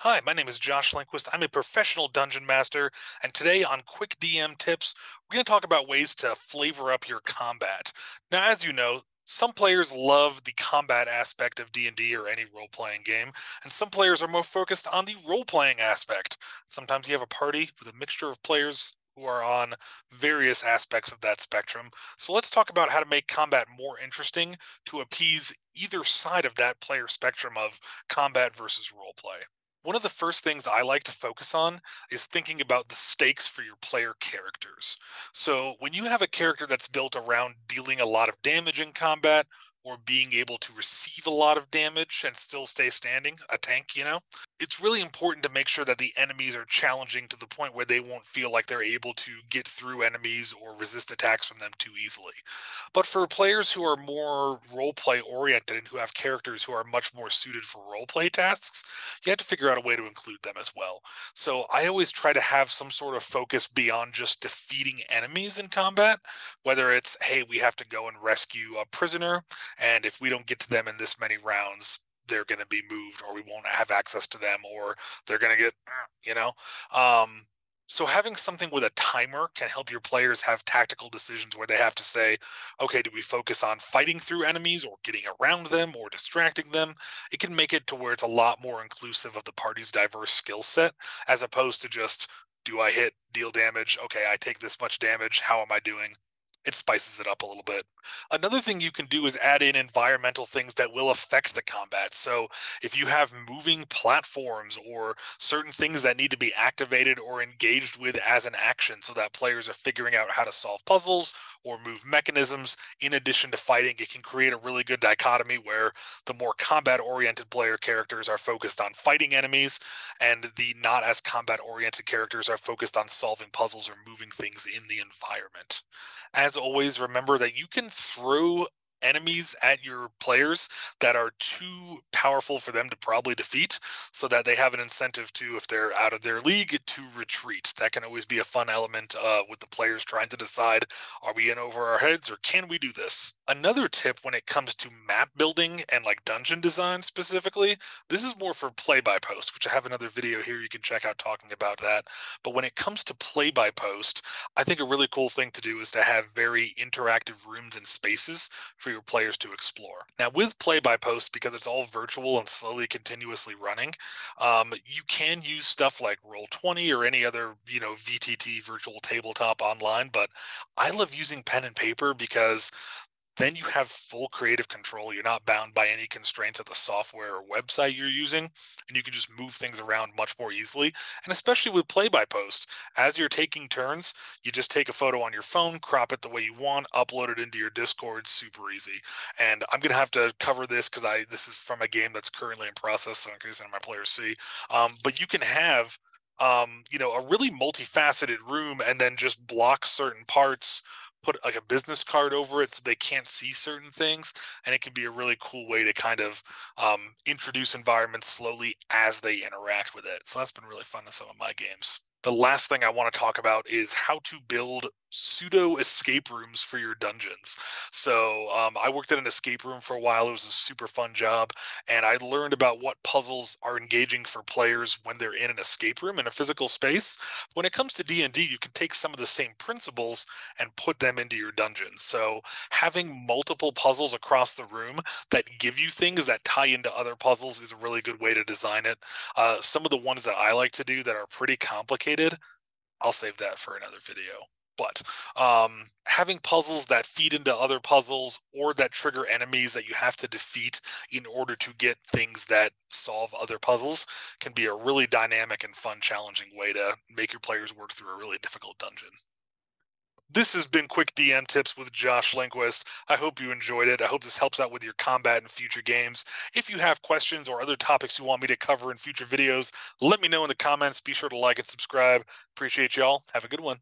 Hi, my name is Josh Lindquist. I'm a professional dungeon master, and today on Quick DM Tips, we're going to talk about ways to flavor up your combat. Now, as you know, some players love the combat aspect of D&D or any role-playing game, and some players are more focused on the role-playing aspect. Sometimes you have a party with a mixture of players who are on various aspects of that spectrum. So let's talk about how to make combat more interesting to appease either side of that player spectrum of combat versus roleplay. One of the first things I like to focus on is thinking about the stakes for your player characters. So, when you have a character that's built around dealing a lot of damage in combat or being able to receive a lot of damage and still stay standing, a tank, it's really important to make sure that the enemies are challenging to the point where they won't feel like they're able to get through enemies or resist attacks from them too easily. But for players who are more role play oriented and who have characters who are much more suited for role play tasks, you have to figure out a way to include them as well. So I always try to have some sort of focus beyond just defeating enemies in combat, whether it's, hey, we have to go and rescue a prisoner, and if we don't get to them in this many rounds, they're going to be moved, or we won't have access to them, or they're going to get, you know. Um, so having something with a timer can help your players have tactical decisions where they have to say, okay, do we focus on fighting through enemies or getting around them or distracting them? It can make it to where it's a lot more inclusive of the party's diverse skill set, as opposed to just, do I hit, deal damage? Okay, I take this much damage. How am I doing? It spices it up a little bit. Another thing you can do is add in environmental things that will affect the combat. So if you have moving platforms or certain things that need to be activated or engaged with as an action so that players are figuring out how to solve puzzles or move mechanisms in addition to fighting, it can create a really good dichotomy where the more combat oriented player characters are focused on fighting enemies and the not as combat oriented characters are focused on solving puzzles or moving things in the environment. As always, remember that you can throw enemies at your players that are too powerful for them to probably defeat, so that they have an incentive to, if they're out of their league, to retreat. That can always be a fun element with the players trying to decide, are we in over our heads or can we do this? Another tip when it comes to map building and like dungeon design specifically, this is more for play by post, which I have another video here you can check out talking about that. But when it comes to play by post, I think a really cool thing to do is to have very interactive rooms and spaces for your players to explore. Now, with play by post, because it's all virtual and slowly continuously running, you can use stuff like Roll20 or any other, VTT virtual tabletop online. But I love using pen and paper because then you have full creative control. You're not bound by any constraints of the software or website you're using, and you can just move things around much more easily. And especially with play by post, as you're taking turns, you just take a photo on your phone, crop it the way you want, upload it into your Discord, super easy. And I'm gonna have to cover this because I this is from a game that's currently in process, so in case any of my players see. But you can have a really multifaceted room and then just block certain parts, put like a business card over it so they can't see certain things, and it can be a really cool way to kind of introduce environments slowly as they interact with it. So that's been really fun in some of my games. The last thing I want to talk about is how to build pseudo escape rooms for your dungeons. So I worked at an escape room for a while. It was a super fun job, and I learned about what puzzles are engaging for players when they're in an escape room in a physical space. When it comes to D&D, you can take some of the same principles and put them into your dungeons. So having multiple puzzles across the room that give you things that tie into other puzzles is a really good way to design it. Some of the ones that I like to do that are pretty complicated, I'll save that for another video. But having puzzles that feed into other puzzles or that trigger enemies that you have to defeat in order to get things that solve other puzzles can be a really dynamic and fun, challenging way to make your players work through a really difficult dungeon. This has been Quick DM Tips with Josh Lindquist. I hope you enjoyed it. I hope this helps out with your combat in future games. If you have questions or other topics you want me to cover in future videos, let me know in the comments. Be sure to like and subscribe. Appreciate y'all. Have a good one.